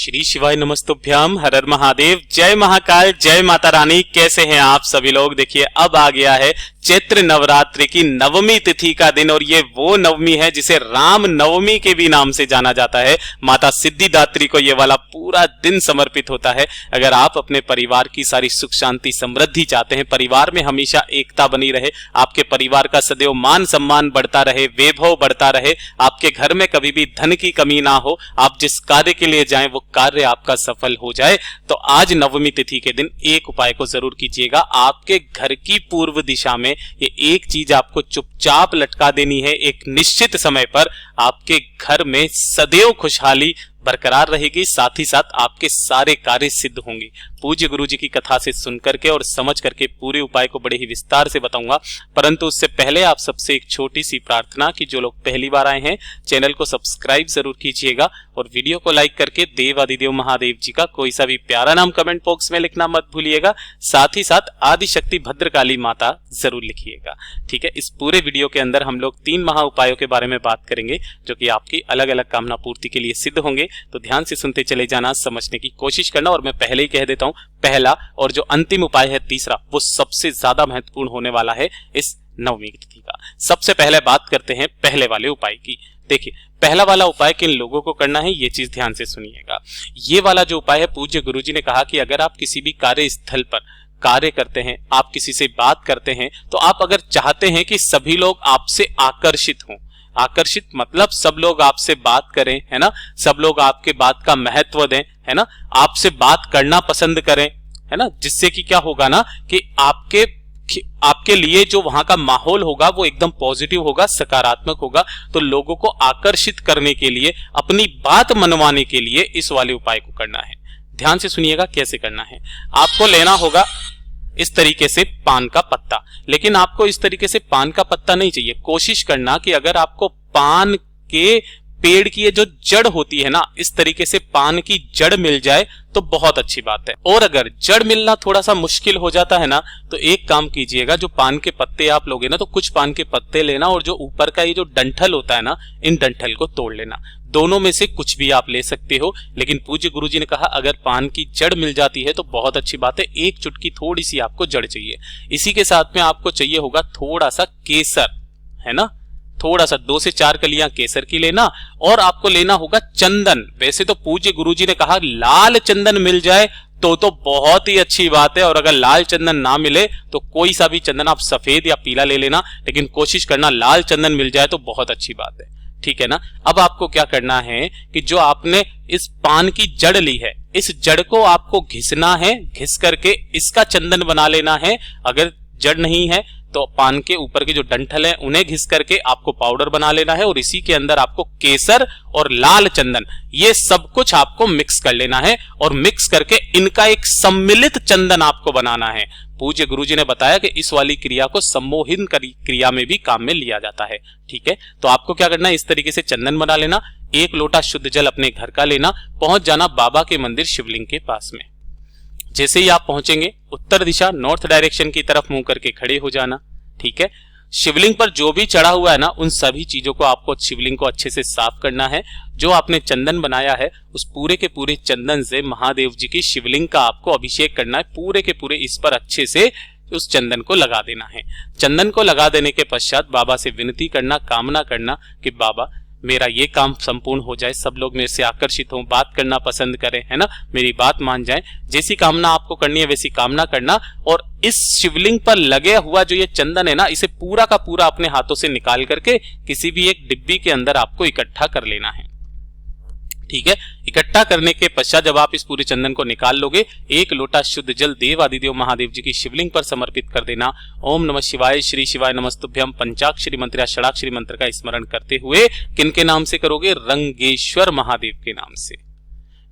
श्री शिवाय नमस्तुभ्याम, हर हर महादेव, जय महाकाल, जय माता रानी। कैसे हैं आप सभी लोग। देखिए अब आ गया है चैत्र नवरात्रि की नवमी तिथि का दिन और ये वो नवमी है जिसे राम नवमी के भी नाम से जाना जाता है। माता सिद्धिदात्री को ये वाला पूरा दिन समर्पित होता है। अगर आप अपने परिवार की सारी सुख शांति समृद्धि चाहते हैं, परिवार में हमेशा एकता बनी रहे, आपके परिवार का सदैव मान सम्मान बढ़ता रहे, वैभव बढ़ता रहे, आपके घर में कभी भी धन की कमी ना हो, आप जिस कार्य के लिए जाएं वो कार्य आपका सफल हो जाए, तो आज नवमी तिथि के दिन एक उपाय को जरूर कीजिएगा। आपके घर की पूर्व दिशा में ये एक चीज आपको चुपचाप लटका देनी है। एक निश्चित समय पर आपके घर में सदैव खुशहाली बरकरार रहेगी, साथ ही साथ आपके सारे कार्य सिद्ध होंगे। पूज्य गुरु जी की कथा से सुन करके और समझ करके पूरे उपाय को बड़े ही विस्तार से बताऊंगा, परंतु उससे पहले आप सबसे एक छोटी सी प्रार्थना कि जो लोग पहली बार आए हैं चैनल को सब्सक्राइब जरूर कीजिएगा और वीडियो को लाइक करके देवादिदेव महादेव जी का कोई सा भी प्यारा नाम कमेंट बॉक्स में लिखना मत भूलिएगा। साथ ही साथ आदिशक्ति भद्रकाली माता जरूर लिखिएगा। ठीक है, इस पूरे वीडियो के अंदर हम लोग 3 महा उपायों के बारे में बात करेंगे जो कि आपकी अलग अलग कामना पूर्ति के लिए सिद्ध होंगे। तो ध्यान से सुनते चले जाना, समझने की कोशिश करना। और मैं पहले ही कह देता हूं, पहला और जो अंतिम उपाय है तीसरा, वो सबसे ज्यादा महत्वपूर्ण होने वाला है इस नवमी तिथि का। सबसे पहले बात करते हैं पहले वाले उपाय की। देखिए पहला वाला उपाय किन लोगों को करना है ये चीज ध्यान से सुनिएगा। ये वाला जो उपाय है, पूज्य गुरुजी ने कहा कि अगर आप किसी भी कार्य स्थल पर कार्य करते हैं, आप किसी से बात करते हैं, तो आप अगर चाहते हैं कि सभी लोग आपसे आकर्षित हों, आकर्षित मतलब सब लोग आपसे बात करें, है ना, सब लोग आपके बात का महत्व दें, है ना, आपसे बात करना पसंद करें, है ना, जिससे कि क्या होगा ना कि आपके लिए जो वहां का माहौल होगा वो एकदम पॉजिटिव होगा, सकारात्मक होगा। तो लोगों को आकर्षित करने के लिए, अपनी बात मनवाने के लिए इस वाले उपाय को करना है। ध्यान से सुनिएगा कैसे करना है। आपको लेना होगा इस तरीके से पान का पत्ता, लेकिन आपको इस तरीके से पान का पत्ता नहीं चाहिए। कोशिश करना कि अगर आपको पान के पेड़ की ये जो जड़ होती है ना, इस तरीके से पान की जड़ मिल जाए तो बहुत अच्छी बात है। और अगर जड़ मिलना थोड़ा सा मुश्किल हो जाता है ना, तो एक काम कीजिएगा, जो पान के पत्ते आप लोगे ना, तो कुछ पान के पत्ते लेना और जो ऊपर का ये जो डंठल होता है ना, इन डंठल को तोड़ लेना। दोनों में से कुछ भी आप ले सकते हो, लेकिन पूज्य गुरुजी ने कहा अगर पान की जड़ मिल जाती है तो बहुत अच्छी बात है। एक चुटकी थोड़ी सी आपको जड़ चाहिए। इसी के साथ में आपको चाहिए होगा थोड़ा सा केसर, है ना, थोड़ा सा 2 से 4 कलियां केसर की लेना। और आपको लेना होगा चंदन। वैसे तो पूज्य गुरुजी ने कहा लाल चंदन मिल जाए तो बहुत ही अच्छी बात है, और अगर लाल चंदन ना मिले तो कोई सा भी चंदन, आप सफेद या पीला ले लेना, लेकिन कोशिश करना लाल चंदन मिल जाए तो बहुत अच्छी बात है। ठीक है ना। अब आपको क्या करना है कि जो आपने इस पान की जड़ ली है, इस जड़ को आपको घिसना है, घिस करके इसका चंदन बना लेना है। अगर जड़ नहीं है तो पान के ऊपर के जो डंठल है उन्हें घिस करके आपको पाउडर बना लेना है, और इसी के अंदर आपको केसर और लाल चंदन ये सब कुछ आपको मिक्स कर लेना है, और मिक्स करके इनका एक सम्मिलित चंदन आपको बनाना है। पूज्य गुरुजी ने बताया कि इस वाली क्रिया को सम्मोहन क्रिया में भी काम में लिया जाता है। ठीक है, तो आपको क्या करना है, इस तरीके से चंदन बना लेना, 1 लोटा शुद्ध जल अपने घर का लेना, पहुंच जाना बाबा के मंदिर शिवलिंग के पास में। जैसे ही आप पहुंचेंगे, उत्तर दिशा नॉर्थ डायरेक्शन की तरफ मुंह करके खड़े हो जाना। ठीक है, शिवलिंग पर जो भी चढ़ा हुआ है ना, उन सभी चीजों को आपको, शिवलिंग को अच्छे से साफ करना है। जो आपने चंदन बनाया है उस पूरे के पूरे चंदन से महादेव जी की शिवलिंग का आपको अभिषेक करना है। पूरे के पूरे इस पर अच्छे से उस चंदन को लगा देना है। चंदन को लगा देने के पश्चात बाबा से विनती करना, कामना करना कि बाबा मेरा ये काम संपूर्ण हो जाए, सब लोग मेरे से आकर्षित हों, बात करना पसंद करें, है ना, मेरी बात मान जाएं। जैसी कामना आपको करनी है वैसी कामना करना, और इस शिवलिंग पर लगे हुआ जो ये चंदन है ना, इसे पूरा का पूरा अपने हाथों से निकाल करके किसी भी एक डिब्बी के अंदर आपको इकट्ठा कर लेना है। ठीक है, इकट्ठा करने के पश्चात जब आप इस पूरे चंदन को निकाल लोगे, 1 लोटा शुद्ध जल देवादिदेव महादेव जी की शिवलिंग पर समर्पित कर देना। ओम नमः शिवाय, श्री शिवाय नमस्तुभ्यम पंचाक्षरी मंत्र या षडाक्षरी मंत्र का स्मरण करते हुए किनके नाम से करोगे, रंगेश्वर महादेव के नाम से,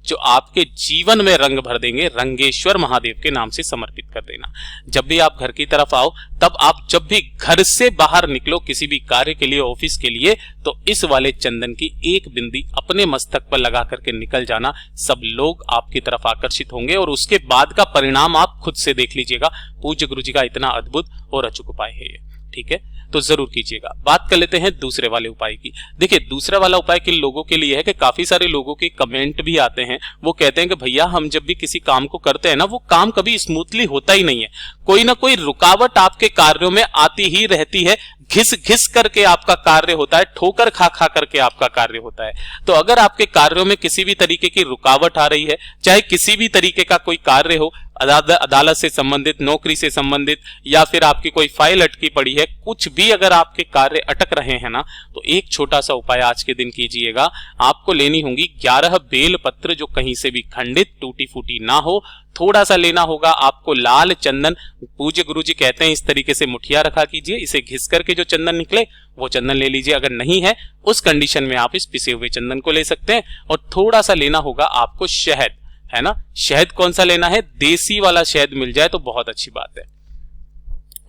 जो आपके जीवन में रंग भर देंगे, रंगेश्वर महादेव के नाम से समर्पित कर देना। जब भी आप घर की तरफ आओ, तब आप जब भी घर से बाहर निकलो किसी भी कार्य के लिए, ऑफिस के लिए, तो इस वाले चंदन की एक बिंदी अपने मस्तक पर लगा करके निकल जाना। सब लोग आपकी तरफ आकर्षित होंगे और उसके बाद का परिणाम आप खुद से देख लीजिएगा। पूज्य गुरु जी का इतना अद्भुत और अचूक उपाय है ये। ठीक है, तो जरूर कीजिएगा। बात कर लेते हैं दूसरे वाले उपाय की। देखिए दूसरा वाला उपाय किन लोगों के लिए है कि काफी सारे लोगों के कमेंट भी आते हैं, वो कहते हैं कि भैया हम जब भी किसी काम को करते हैं ना, वो काम कभी स्मूथली होता ही नहीं है, कोई ना कोई रुकावट आपके कार्यों में आती ही रहती है, घिस घिस करके आपका कार्य होता है, ठोकर खा खा करके आपका कार्य होता है। तो अगर आपके कार्यों में किसी भी तरीके की रुकावट आ रही है, चाहे किसी भी तरीके का कोई कार्य हो, अदालत से संबंधित, नौकरी से संबंधित, या फिर आपकी कोई फाइल अटकी पड़ी है, कुछ भी अगर आपके कार्य अटक रहे हैं ना, तो एक छोटा सा उपाय आज के दिन कीजिएगा। आपको लेनी होंगी 11 बेल पत्र जो कहीं से भी खंडित टूटी फूटी ना हो। थोड़ा सा लेना होगा आपको लाल चंदन, पूज्य गुरुजी कहते हैं इस तरीके से मुठिया रखा कीजिए, इसे घिस करके जो चंदन निकले वो चंदन ले लीजिए। अगर नहीं है उस कंडीशन में आप इस पिसे हुए चंदन को ले सकते हैं। और थोड़ा सा लेना होगा आपको शहद, है ना। शहद कौन सा लेना है, देसी वाला शहद मिल जाए तो बहुत अच्छी बात है।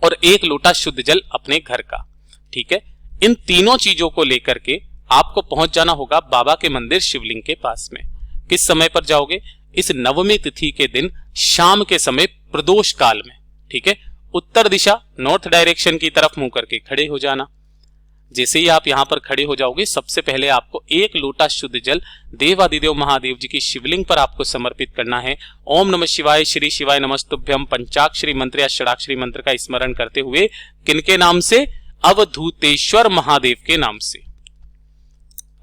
और 1 लोटा शुद्ध जल अपने घर का, ठीक है। इन तीनों चीजों को लेकर के आपको पहुंच जाना होगा बाबा के मंदिर शिवलिंग के पास में। किस समय पर जाओगे, इस नवमी तिथि के दिन शाम के समय प्रदोष काल में, ठीक है। उत्तर दिशा नॉर्थ डायरेक्शन की तरफ मुंह करके खड़े हो जाना। जैसे ही आप यहां पर खड़े हो जाओगे, सबसे पहले आपको 1 लोटा शुद्ध जल देवादिदेव महादेव जी की शिवलिंग पर आपको समर्पित करना है। ओम नमः शिवाय, श्री शिवाय नमस्तुभ्यम पंचाक्षरी मंत्र या षडाक्षरी मंत्र का स्मरण करते हुए, किनके नाम से, अवधूतेश्वर महादेव के नाम से,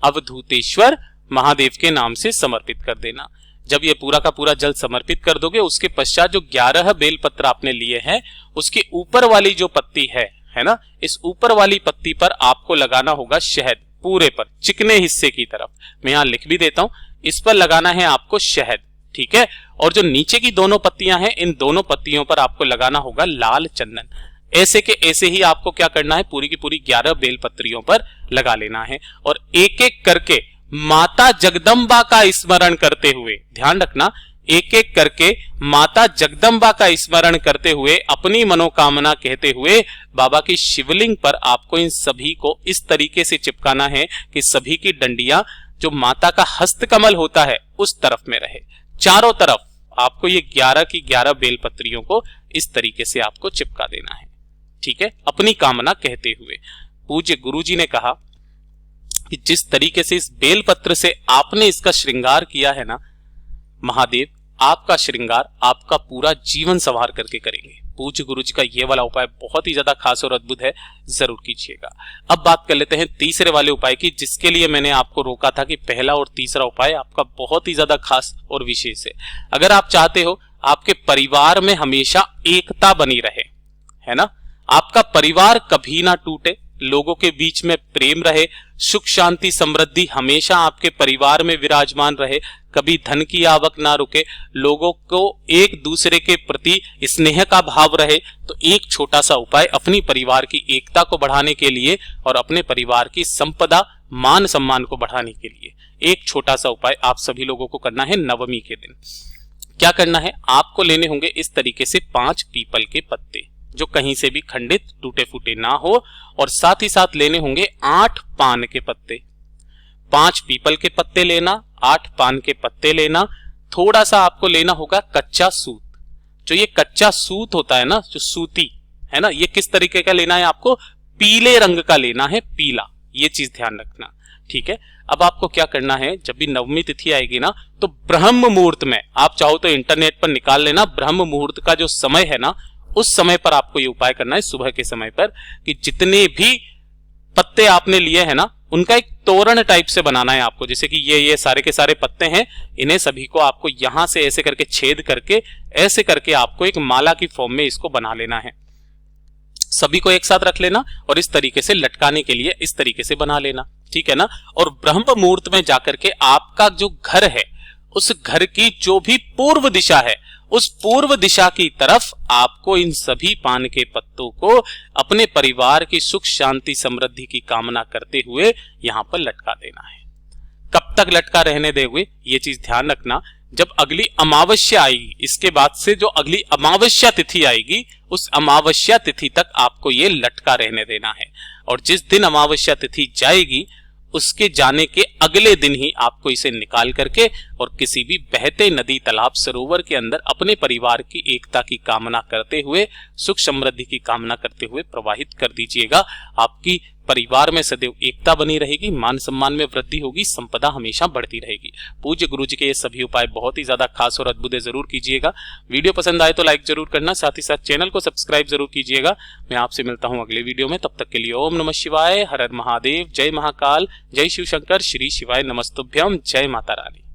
अवधूतेश्वर महादेव के नाम से समर्पित कर देना। जब ये पूरा का पूरा जल समर्पित कर दोगे, उसके पश्चात जो 11 बेलपत्र आपने लिए हैं, उसके ऊपर वाली जो पत्ती है ना, इस ऊपर वाली पत्ती पर आपको लगाना होगा शहद, पूरे पर, चिकने हिस्से की तरफ। मैं यहां लिख भी देता हूं, इस पर लगाना है आपको शहद, ठीक है। और जो नीचे की दोनों पत्तियां हैं, इन दोनों पत्तियों पर आपको लगाना होगा लाल चंदन। ऐसे के ऐसे ही आपको क्या करना है, पूरी की पूरी 11 बेलपत्रियों पर लगा लेना है। और एक एक करके माता जगदम्बा का स्मरण करते हुए, ध्यान रखना, एक एक करके माता जगदम्बा का स्मरण करते हुए, अपनी मनोकामना कहते हुए बाबा की शिवलिंग पर आपको इन सभी को इस तरीके से चिपकाना है कि सभी की डंडियां जो माता का हस्तकमल होता है उस तरफ में रहे। चारों तरफ आपको ये 11 की 11 बेलपत्रियों को इस तरीके से आपको चिपका देना है, ठीक है, अपनी कामना कहते हुए। पूज्य गुरुजी ने कहा कि जिस तरीके से इस बेलपत्र से आपने इसका श्रृंगार किया है ना, महादेव आपका श्रृंगार आपका पूरा जीवन संवार करके करेंगे। पूज्य गुरुजी का ये वाला उपाय बहुत ही ज्यादा खास और अद्भुत है, जरूर कीजिएगा। अब बात कर लेते हैं तीसरे वाले उपाय की, जिसके लिए मैंने आपको रोका था कि पहला और तीसरा उपाय आपका बहुत ही ज्यादा खास और विशेष है। अगर आप चाहते हो आपके परिवार में हमेशा एकता बनी रहे, है ना, आपका परिवार कभी ना टूटे, लोगों के बीच में प्रेम रहे, सुख शांति समृद्धि हमेशा आपके परिवार में विराजमान रहे, कभी धन की आवक ना रुके, लोगों को एक दूसरे के प्रति स्नेह का भाव रहे, तो एक छोटा सा उपाय अपनी परिवार की एकता को बढ़ाने के लिए और अपने परिवार की संपदा मान सम्मान को बढ़ाने के लिए एक छोटा सा उपाय आप सभी लोगों को करना है नवमी के दिन। क्या करना है, आपको लेने होंगे इस तरीके से 5 पीपल के पत्ते जो कहीं से भी खंडित टूटे फूटे ना हो, और साथ ही साथ लेने होंगे 8 पान के पत्ते। 5 पीपल के पत्ते लेना, 8 पान के पत्ते लेना, थोड़ा सा आपको लेना होगा कच्चा सूत। जो ये कच्चा सूत होता है ना, जो सूती है ना, ये किस तरीके का लेना है, आपको पीले रंग का लेना है, पीला, ये चीज ध्यान रखना, ठीक है। अब आपको क्या करना है, जब भी नवमी तिथि आएगी ना, तो ब्रह्म मुहूर्त में, आप चाहो तो इंटरनेट पर निकाल लेना, ब्रह्म मुहूर्त का जो समय है ना, उस समय पर आपको ये उपाय करना है, सुबह के समय पर, कि जितने भी पत्ते आपने लिए हैं ना, उनका एक तोरण टाइप से बनाना है आपको। जैसे कि ये सारे के सारे पत्ते हैं, इन्हें सभी को आपको यहां से ऐसे करके छेद करके, ऐसे करके आपको एक माला की फॉर्म में इसको बना लेना है। सभी को एक साथ रख लेना और इस तरीके से लटकाने के लिए इस तरीके से बना लेना, ठीक है ना। और ब्रह्म मुहूर्त में जाकर के आपका जो घर है, उस घर की जो भी पूर्व दिशा है, उस पूर्व दिशा की तरफ आपको इन सभी पान के पत्तों को अपने परिवार की सुख शांति समृद्धि की कामना करते हुए यहां पर लटका देना है। कब तक लटका रहने देंगे, ये चीज ध्यान रखना। जब अगली अमावस्या आएगी, इसके बाद से जो अगली अमावस्या तिथि आएगी, उस अमावस्या तिथि तक आपको ये लटका रहने देना है। और जिस दिन अमावस्या तिथि जाएगी, उसके जाने के अगले दिन ही आपको इसे निकाल करके और किसी भी बहते नदी, तालाब, सरोवर के अंदर अपने परिवार की एकता की कामना करते हुए, सुख समृद्धि की कामना करते हुए प्रवाहित कर दीजिएगा। आपकी परिवार में सदैव एकता बनी रहेगी, मान सम्मान में वृद्धि होगी, संपदा हमेशा बढ़ती रहेगी। पूज्य गुरु जी के ये सभी उपाय बहुत ही ज्यादा खास और अद्भुत है, जरूर कीजिएगा। वीडियो पसंद आए तो लाइक जरूर करना, साथ ही साथ चैनल को सब्सक्राइब जरूर कीजिएगा। मैं आपसे मिलता हूं अगले वीडियो में, तब तक के लिए ओम नमः शिवाय, हर हर महादेव, जय महाकाल, जय शिव शंकर, श्री शिवाय नमस्तुभ्यम, जय माता रानी।